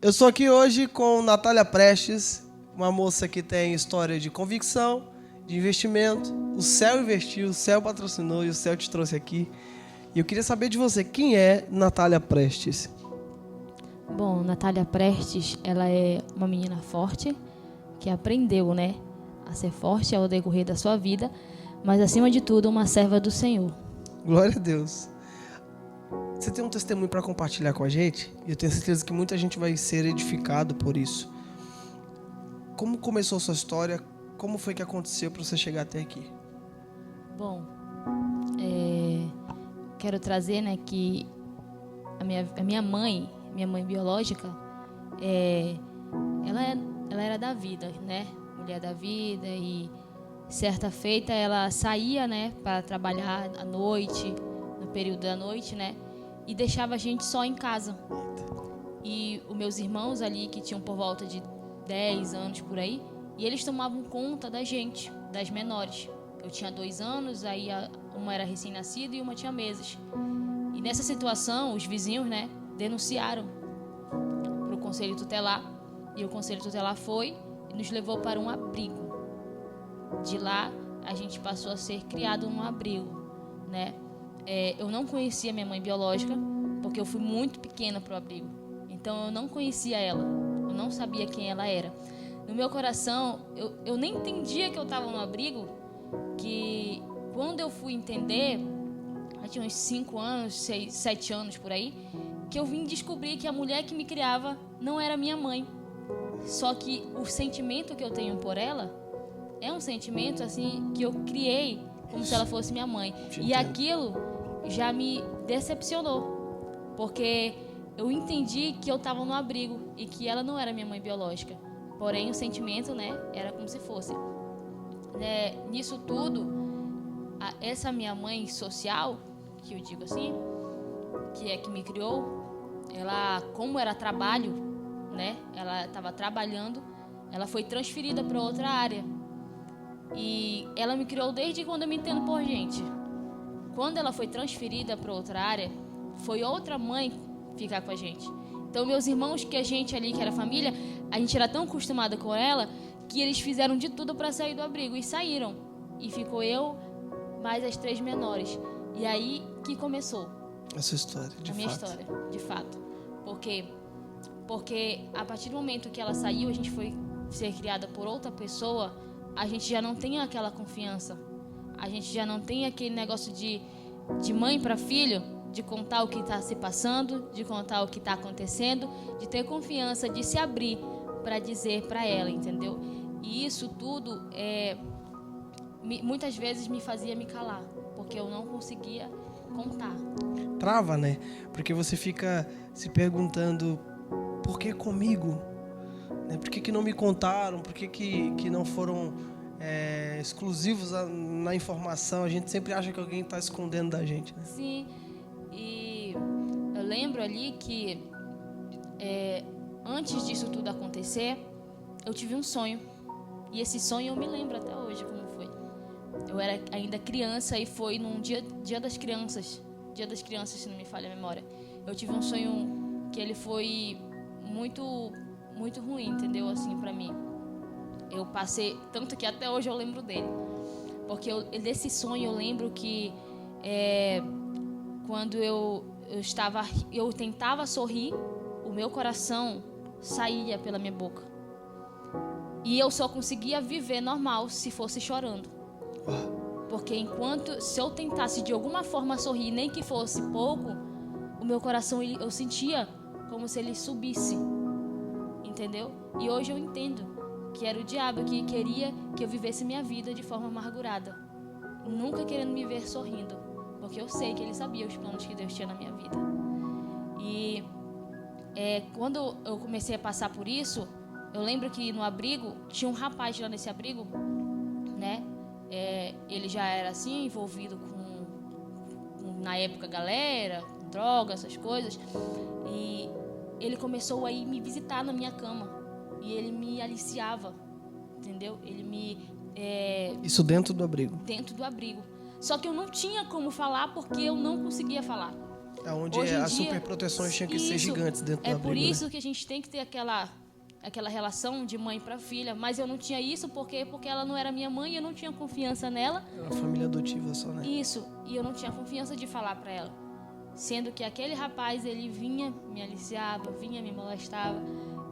Eu estou aqui hoje com Natália Prestes, uma moça que tem história de convicção, de investimento. O céu investiu, o céu patrocinou e o céu te trouxe aqui. E eu queria saber de você, quem é Natália Prestes? Bom, Natália Prestes, ela é uma menina forte, que aprendeu, a ser forte ao decorrer da sua vida, mas acima de tudo, uma serva do Senhor. Glória a Deus. Você tem um testemunho para compartilhar com a gente? E eu tenho certeza que muita gente vai ser edificado por isso. Como começou a sua história? Como foi que aconteceu para você chegar até aqui? Bom, quero trazer, que a minha mãe biológica, ela era da vida, mulher da vida, e certa feita ela saía, para trabalhar à noite, no período da noite, e deixava a gente só em casa. E os meus irmãos ali, que tinham por volta de 10 anos por aí, e eles tomavam conta da gente, das menores. Eu tinha 2 anos, aí uma era recém-nascida e uma tinha meses. E nessa situação, os vizinhos, denunciaram para o Conselho Tutelar, e o Conselho Tutelar foi e nos levou para um abrigo. De lá, a gente passou a ser criado num abrigo, eu não conhecia minha mãe biológica, porque eu fui muito pequena para o abrigo. Então, eu não conhecia ela, eu não sabia quem ela era. No meu coração, eu nem entendia que eu estava no abrigo, que quando eu fui entender, eu tinha uns 5 anos, 6, 7 anos por aí, que eu vim descobrir que a mulher que me criava não era minha mãe. Só que o sentimento que eu tenho por ela é um sentimento assim que eu criei como se ela fosse minha mãe. E aquilo já me decepcionou, porque eu entendi que eu estava no abrigo e que ela não era minha mãe biológica. Porém, o sentimento, era como se fosse. Nisso tudo, essa minha mãe social, que eu digo assim, que é que me criou, ela, como era trabalho, ela estava trabalhando, ela foi transferida para outra área. E ela me criou desde quando eu me entendo por gente. Quando ela foi transferida para outra área, foi outra mãe ficar com a gente. Então, meus irmãos, que a gente ali, que era família, a gente era tão acostumada com ela, que eles fizeram de tudo para sair do abrigo. E saíram. E ficou eu, mais as 3 menores. E aí que começou A sua história, de fato. A minha história, de fato. Porque a partir do momento que ela saiu, a gente foi ser criada por outra pessoa, a gente já não tem aquela confiança. A gente já não tem aquele negócio de mãe para filho, de contar o que está se passando, de contar o que está acontecendo, de ter confiança, de se abrir para dizer para ela, entendeu? E isso tudo, muitas vezes me fazia me calar, porque eu não conseguia contar. Trava, Porque você fica se perguntando, por que comigo? Por que não me contaram? Por que não foram exclusivos na informação? A gente sempre acha que alguém está escondendo da gente. Sim, e eu lembro ali que antes disso tudo acontecer, eu tive um sonho. E esse sonho eu me lembro até hoje como foi. Eu era ainda criança e foi num dia das crianças. Dia das crianças, se não me falha a memória. Eu tive um sonho que ele foi muito, muito ruim, entendeu? Assim, pra mim. Eu passei, tanto que até hoje eu lembro dele. Porque desse sonho eu lembro que quando eu tentava sorrir, o meu coração saía pela minha boca. E eu só conseguia viver normal se fosse chorando. Porque se eu tentasse de alguma forma sorrir, nem que fosse pouco, o meu coração, eu sentia como se ele subisse. Entendeu? E hoje eu entendo que era o diabo que queria que eu vivesse minha vida de forma amargurada. Nunca querendo me ver sorrindo. Porque eu sei que ele sabia os planos que Deus tinha na minha vida. E quando eu comecei a passar por isso, eu lembro que no abrigo, tinha um rapaz lá nesse abrigo, ele já era assim, envolvido com na época, galera, com droga, essas coisas. E ele começou a ir me visitar na minha cama. E ele me aliciava, entendeu? Ele me... Isso dentro do abrigo? Dentro do abrigo. Só que eu não tinha como falar porque eu não conseguia falar. É onde Hoje em as dia, superproteções tinham que ser isso, gigantes dentro do é abrigo. por isso né? que a gente tem que ter aquela relação de mãe para filha, mas eu não tinha isso porque ela não era minha mãe, eu não tinha confiança nela. Era uma família adotiva só, né? Isso, e eu não tinha confiança de falar para ela. Sendo que aquele rapaz, ele vinha, me aliciava, vinha, me molestava,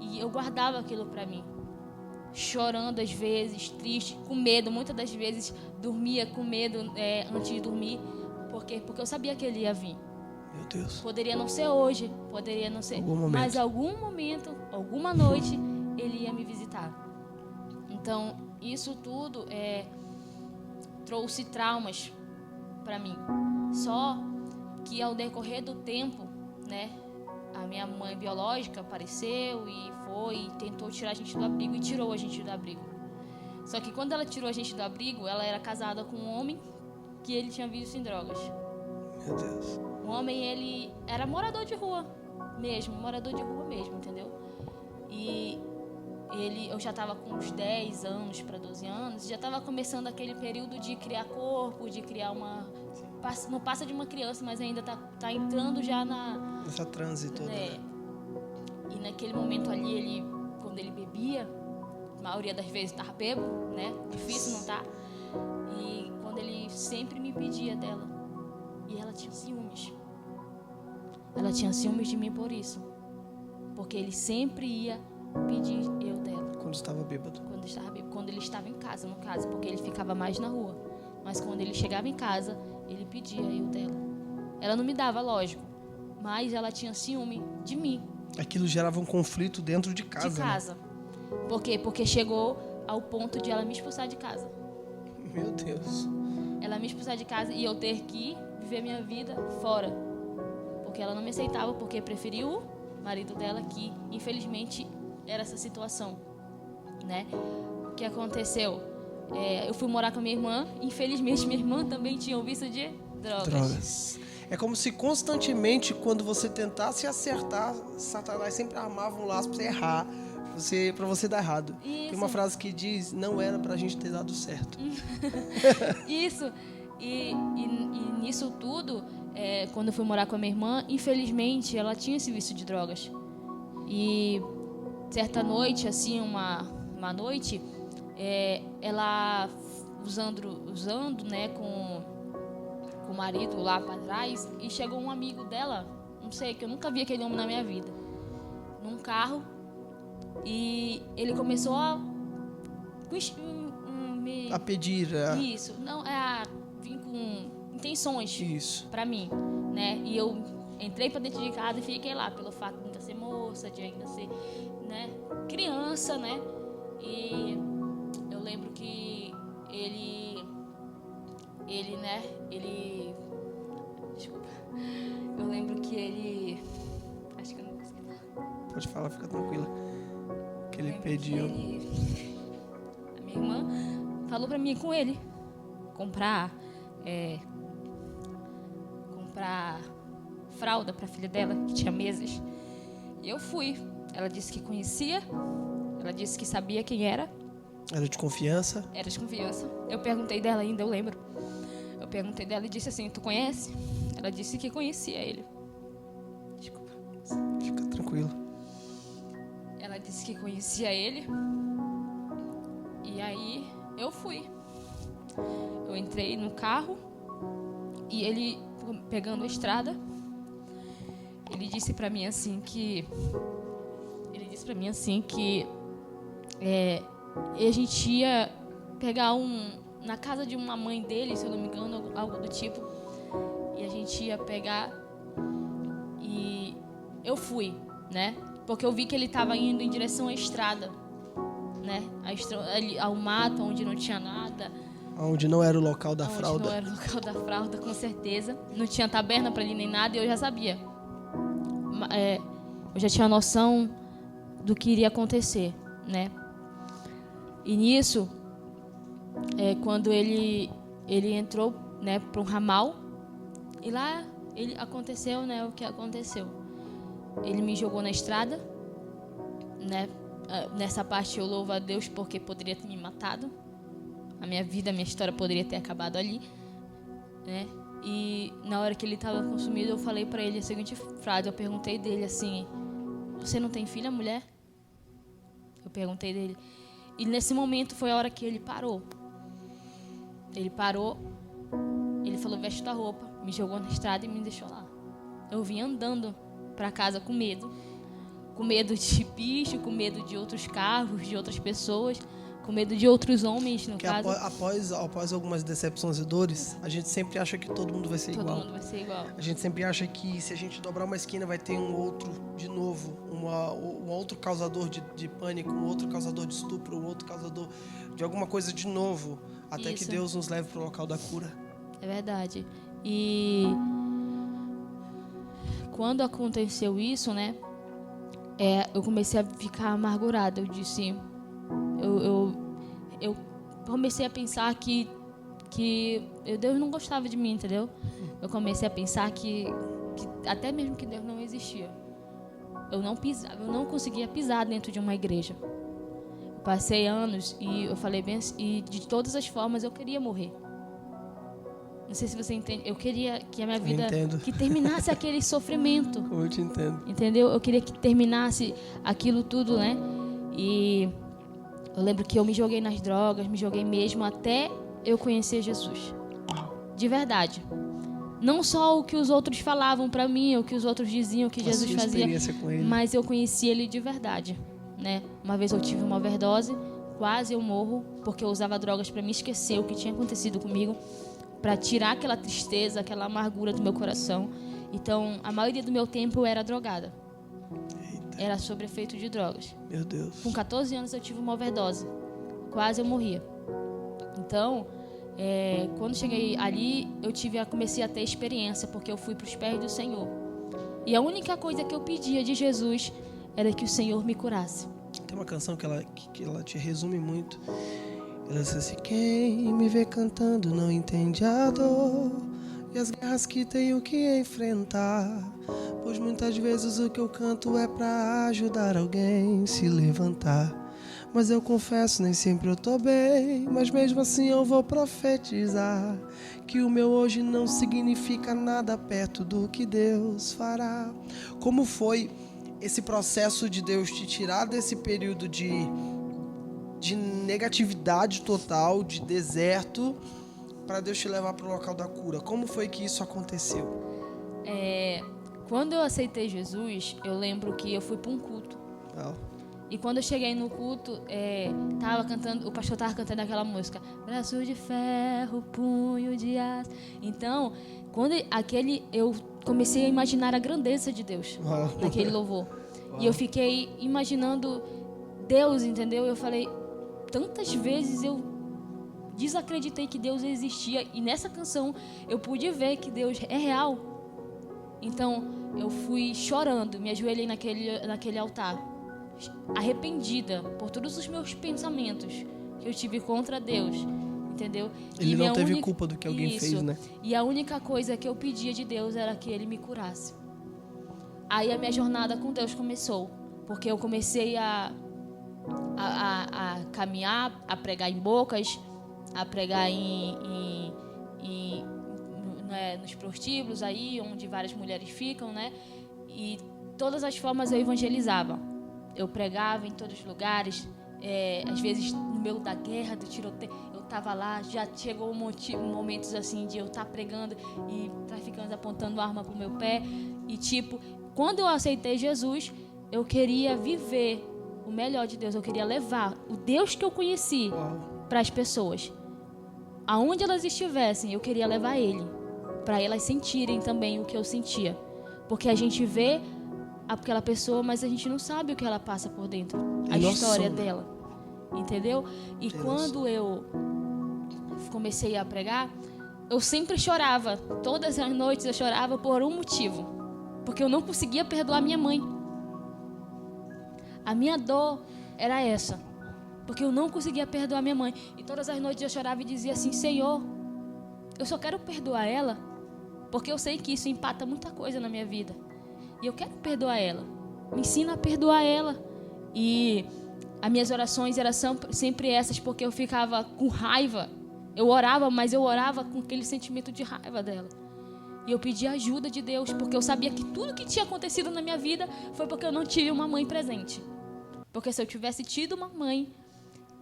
e eu guardava aquilo para mim. Chorando às vezes, triste, com medo, muitas das vezes dormia com medo antes de dormir, porque eu sabia que ele ia vir. Meu Deus. Poderia não ser hoje, poderia não ser, mas algum momento, alguma noite, ele ia me visitar. Então, isso tudo trouxe traumas para mim. Só que ao decorrer do tempo, né, a minha mãe biológica apareceu e tentou tirar a gente do abrigo e tirou a gente do abrigo. Só que quando ela tirou a gente do abrigo, ela era casada com um homem que ele tinha vício em drogas. Meu Deus. O homem, ele era morador de rua mesmo, entendeu? E eu já estava com uns 10 anos para 12 anos, já estava começando aquele período de criar corpo, de criar uma... Não passa de uma criança, mas ainda tá entrando já nessa transe toda. Né? E naquele momento ali, quando ele bebia, a maioria das vezes estava bêbado, né? Difícil não tá. E quando ele sempre me pedia dela. E ela tinha ciúmes. Ela tinha ciúmes de mim por isso. Porque ele sempre ia pedir eu dela. Quando estava bêbado. Quando ele estava em casa, no caso, porque ele ficava mais na rua. Mas quando ele chegava em casa, ele pedia eu dela. Ela não me dava, lógico, mas ela tinha ciúme de mim. Aquilo gerava um conflito dentro de casa. De casa. Né? Por quê? Porque chegou ao ponto de ela me expulsar de casa. Meu Deus. Ela me expulsar de casa e eu ter que viver minha vida fora. Porque ela não me aceitava, porque preferiu o marido dela, que infelizmente era essa situação, né? O que aconteceu? Eu fui morar com a minha irmã. Infelizmente, minha irmã também tinha um vício de drogas. É como se constantemente, quando você tentasse acertar, Satanás sempre armava um laço para você errar, para você dar errado. Isso. Tem uma frase que diz: não era pra gente ter dado certo. Isso. E nisso tudo, quando eu fui morar com a minha irmã, infelizmente, ela tinha esse vício de drogas. E certa noite, assim, uma noite, ela usando, né, com o marido lá para trás, e chegou um amigo dela, não sei, que eu nunca vi aquele homem na minha vida, num carro, e ele começou a pedir isso, não, vir com intenções para mim, né? E eu entrei para dentro de casa e fiquei lá, pelo fato de ainda ser moça, de ainda ser, né, criança, né? E eu lembro que desculpa. Eu lembro que ele... Acho que eu não consegui falar. Pode falar, fica tranquila. Que ele pediu. A minha irmã falou pra mim ir com ele comprar fralda pra filha dela, que tinha meses. E eu fui. Ela disse que conhecia. Ela disse que sabia quem era. Era de confiança? Era de confiança. Eu perguntei dela ainda, eu lembro. Eu perguntei dela e disse assim: tu conhece? Ela disse que conhecia ele. Desculpa. Fica tranquila. Ela disse que conhecia ele. E aí eu fui. Eu entrei no carro e ele, pegando a estrada, ele disse pra mim assim que a gente ia pegar na casa de uma mãe dele, se eu não me engano, algo do tipo, e a gente ia pegar, e eu fui, né? Porque eu vi que ele estava indo em direção à estrada, né? Ao mato, onde não tinha nada. Onde não era o local da fralda. Não era o local da fralda, com certeza. Não tinha taberna para ele nem nada, e eu já sabia. Eu já tinha noção do que iria acontecer, né? E nisso, quando ele entrou, né, para um ramal, e lá aconteceu, né, o que aconteceu. Ele me jogou na estrada, né? Nessa parte eu louvo a Deus, porque poderia ter me matado. A minha vida, a minha história poderia ter acabado ali, né? E na hora que ele estava consumido, eu falei para ele a seguinte frase. Eu perguntei dele assim: você não tem filha, mulher? Eu perguntei dele. E nesse momento foi a hora que ele parou. Ele parou, ele falou: veste tua roupa, me jogou na estrada e me deixou lá. Eu vim andando para casa com medo de bicho, com medo de outros carros, de outras pessoas, com medo de outros homens, no caso. Após algumas decepções e dores, a gente sempre acha que todo mundo vai ser igual. Todo mundo vai ser igual. A gente sempre acha que se a gente dobrar uma esquina vai ter um outro de novo, um outro causador de pânico, um outro causador de estupro, um outro causador de alguma coisa de novo, até que Deus nos leve para o local da cura. É verdade. E quando aconteceu isso, né, eu comecei a ficar amargurada. Eu disse, eu comecei a pensar que Deus não gostava de mim, entendeu? Eu comecei a pensar que até mesmo que Deus não existia. Eu não conseguia pisar dentro de uma igreja. Eu passei anos e eu falei bem assim, e de todas as formas eu queria morrer. Não sei se você entende. Eu queria que a minha vida que terminasse aquele sofrimento. Eu te entendo. Entendeu? Eu queria que terminasse aquilo tudo, né? E eu lembro que eu me joguei nas drogas, me joguei mesmo até eu conhecer Jesus. De verdade. Não só o que os outros falavam para mim, o que os outros diziam que Jesus fazia, mas eu conheci ele de verdade, né? Uma vez eu tive uma overdose, quase eu morro, porque eu usava drogas para me esquecer o que tinha acontecido comigo, para tirar aquela tristeza, aquela amargura do meu coração. Então, a maioria do meu tempo eu era drogada. Eita. Era sob efeito de drogas. Meu Deus. Com 14 anos eu tive uma overdose. Quase eu morria. Então, quando cheguei ali, comecei a ter experiência, porque eu fui para os pés do Senhor. E a única coisa que eu pedia de Jesus era que o Senhor me curasse. Tem uma canção que ela te resume muito. Ela diz assim: quem me vê cantando não entende a dor e as guerras que tenho que enfrentar, pois muitas vezes o que eu canto é pra ajudar alguém a se levantar. Mas eu confesso, nem sempre eu tô bem, mas mesmo assim eu vou profetizar que o meu hoje não significa nada perto do que Deus fará. Como foi esse processo de Deus te tirar desse período de negatividade total, de deserto, para Deus te levar para o local da cura? Como foi que isso aconteceu? Quando eu aceitei Jesus, eu lembro que eu fui para um culto. E quando eu cheguei no culto, o pastor estava cantando aquela música: braço de ferro, punho de aço. Então, eu comecei a imaginar a grandeza de Deus naquele louvor. E eu fiquei imaginando Deus, entendeu? Eu falei, tantas vezes eu desacreditei que Deus existia, e nessa canção eu pude ver que Deus é real. Então eu fui chorando, me ajoelhei naquele altar, arrependida por todos os meus pensamentos que eu tive contra Deus, entendeu? Ele não teve culpa do que alguém fez, né? E a única coisa que eu pedia de Deus era que Ele me curasse. Aí a minha jornada com Deus começou, porque eu comecei a caminhar, a pregar em bocas, a pregar nos prostíbulos aí, onde várias mulheres ficam, né? E todas as formas eu evangelizava. Eu pregava em todos os lugares, às vezes no meio da guerra, do tiroteio, eu estava lá. Já chegou momentos assim de eu estar pregando e traficantes apontando arma pro meu pé. E quando eu aceitei Jesus, eu queria viver o melhor de Deus. Eu queria levar o Deus que eu conheci para as pessoas. Aonde elas estivessem, eu queria levar Ele, para elas sentirem também o que eu sentia. Porque a gente vê aquela pessoa, mas a gente não sabe o que ela passa por dentro, a história dela, entendeu? E quando eu comecei a pregar, eu sempre chorava. Todas as noites eu chorava por um motivo, porque eu não conseguia perdoar minha mãe. A minha dor era essa, porque eu não conseguia perdoar minha mãe. E todas as noites eu chorava e dizia assim: Senhor, eu só quero perdoar ela, porque eu sei que isso empata muita coisa na minha vida. E eu quero perdoar ela. Me ensina a perdoar ela. E as minhas orações eram sempre essas, porque eu ficava com raiva. Eu orava, mas eu orava com aquele sentimento de raiva dela. E eu pedi ajuda de Deus, porque eu sabia que tudo que tinha acontecido na minha vida foi porque eu não tive uma mãe presente. Porque se eu tivesse tido uma mãe,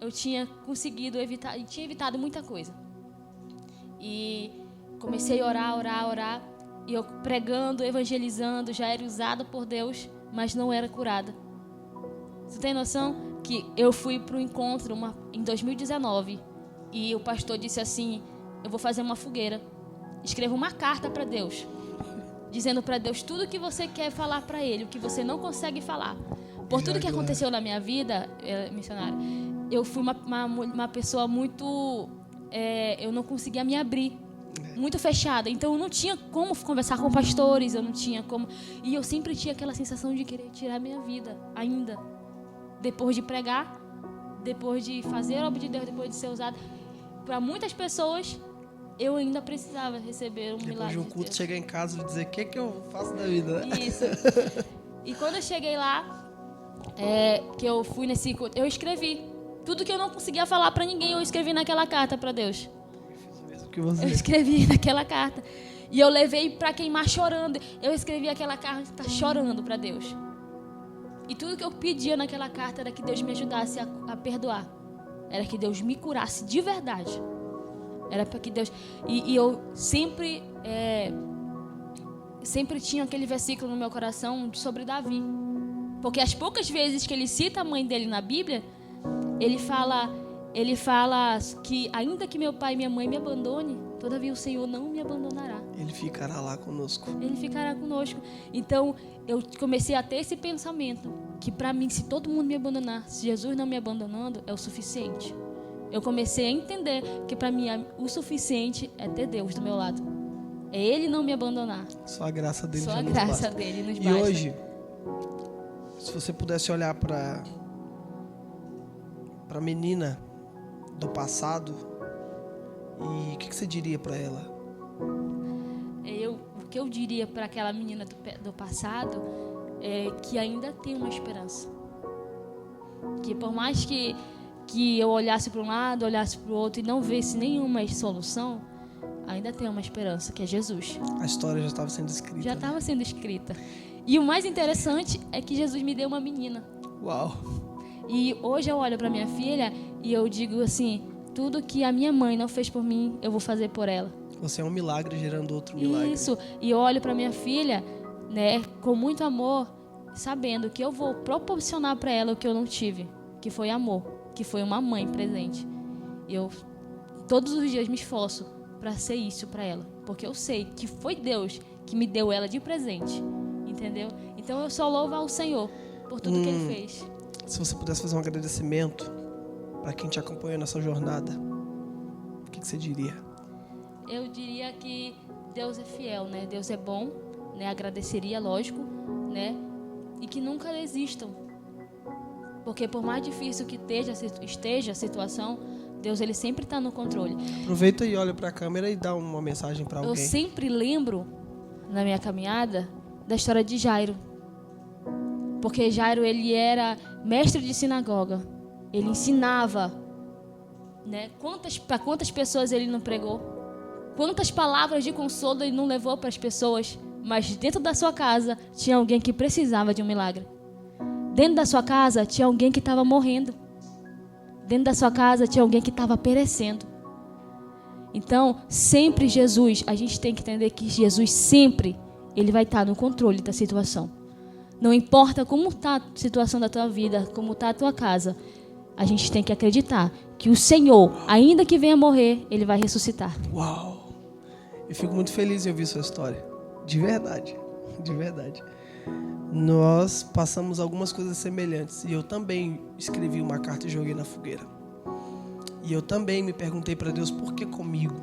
eu tinha conseguido evitar, e tinha evitado muita coisa. E comecei a orar, e eu pregando, evangelizando, já era usada por Deus, mas não era curada. Você tem noção que eu fui para um encontro em 2019 e o pastor disse assim: eu vou fazer uma fogueira, escreva uma carta para Deus, dizendo para Deus tudo que você quer falar para Ele, o que você não consegue falar. Por tudo que aconteceu na minha vida, missionária, eu fui uma pessoa muito... eu não conseguia me abrir, muito fechada. Então eu não tinha como conversar com pastores, eu não tinha como... E eu sempre tinha aquela sensação de querer tirar a minha vida, ainda. Depois de pregar, depois de fazer a obra de Deus, depois de ser usada. Para muitas pessoas, eu ainda precisava receber um milagre de Deus. Depois de um culto, chegar em casa e dizer: o que eu faço da vida? Né? Isso. E quando eu cheguei lá, que eu fui nesse culto, eu escrevi. Tudo que eu não conseguia falar para ninguém, eu escrevi naquela carta para Deus. Eu escrevi naquela carta. E eu levei para queimar chorando. Eu escrevi aquela carta chorando para Deus. E tudo que eu pedia naquela carta era que Deus me ajudasse a perdoar. Era que Deus me curasse de verdade. Era para que Deus... E eu sempre tinha aquele versículo no meu coração sobre Davi. Porque as poucas vezes que ele cita a mãe dele na Bíblia, ele fala que ainda que meu pai e minha mãe me abandone, todavia o Senhor não me abandonará. Ele ficará lá conosco. Ele ficará conosco. Então, eu comecei a ter esse pensamento, que para mim, se todo mundo me abandonar, se Jesus não me abandonando, é o suficiente. Eu comecei a entender que para mim o suficiente é ter Deus do meu lado. É Ele não me abandonar. Só a graça dele. Só a graça dele nos basta. E hoje, se você pudesse olhar para a menina do passado, e o que você diria para ela? O que eu diria para aquela menina do passado é que ainda tem uma esperança. Que por mais que eu olhasse para um lado, olhasse para o outro e não visse nenhuma solução, ainda tem uma esperança, que é Jesus. A história já estava sendo escrita. Já estava sendo escrita. E o mais interessante é que Jesus me deu uma menina. Uau! E hoje eu olho para minha filha e eu digo assim: tudo que a minha mãe não fez por mim, eu vou fazer por ela. Você é um milagre gerando outro milagre. Isso. E eu olho para minha filha, né, com muito amor, sabendo que eu vou proporcionar para ela o que eu não tive, que foi amor, que foi uma mãe presente. Eu todos os dias me esforço para ser isso para ela, porque eu sei que foi Deus que me deu ela de presente, entendeu? Então eu só louvo ao Senhor por tudo que Ele fez. Se você pudesse fazer um agradecimento para quem te acompanhou nessa jornada, o que você diria? Eu diria que Deus é fiel, né? Deus é bom, né? Agradeceria, lógico, né? E que nunca desistam. Porque por mais difícil que esteja a situação, Deus, Ele sempre está no controle. Aproveita e olha para a câmera e dá uma mensagem para alguém. Eu sempre lembro, na minha caminhada, da história de Jairo. Porque Jairo, ele era mestre de sinagoga. Ele ensinava, né? Para quantas pessoas ele não pregou? Quantas palavras de consolo ele não levou para as pessoas? Mas dentro da sua casa tinha alguém que precisava de um milagre. Dentro da sua casa tinha alguém que estava morrendo. Dentro da sua casa tinha alguém que estava perecendo. Então, sempre Jesus, a gente tem que entender que Jesus sempre, Ele vai estar no controle da situação. Não importa como está a situação da tua vida, como está a tua casa, a gente tem que acreditar que o Senhor, ainda que venha morrer, Ele vai ressuscitar. Uau! Eu fico muito feliz em ouvir sua história. De verdade. De verdade. Nós passamos algumas coisas semelhantes. E eu também escrevi uma carta e joguei na fogueira. E eu também me perguntei para Deus, por que comigo?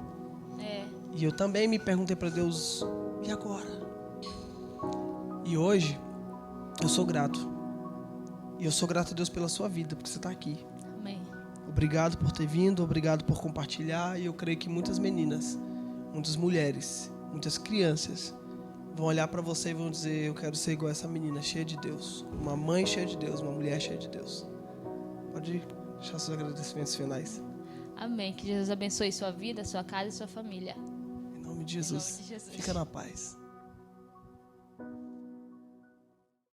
E eu também me perguntei para Deus, e agora? E hoje, eu sou grato. E eu sou grato a Deus pela sua vida, porque você está aqui. Amém. Obrigado por ter vindo, obrigado por compartilhar. E eu creio que muitas meninas, muitas mulheres, muitas crianças vão olhar para você e vão dizer: eu quero ser igual essa menina, cheia de Deus. Uma mãe cheia de Deus, uma mulher cheia de Deus. Pode deixar seus agradecimentos finais. Amém. Que Jesus abençoe sua vida, sua casa e sua família. Em nome nome de Jesus. Em nome de Jesus. Fica na paz.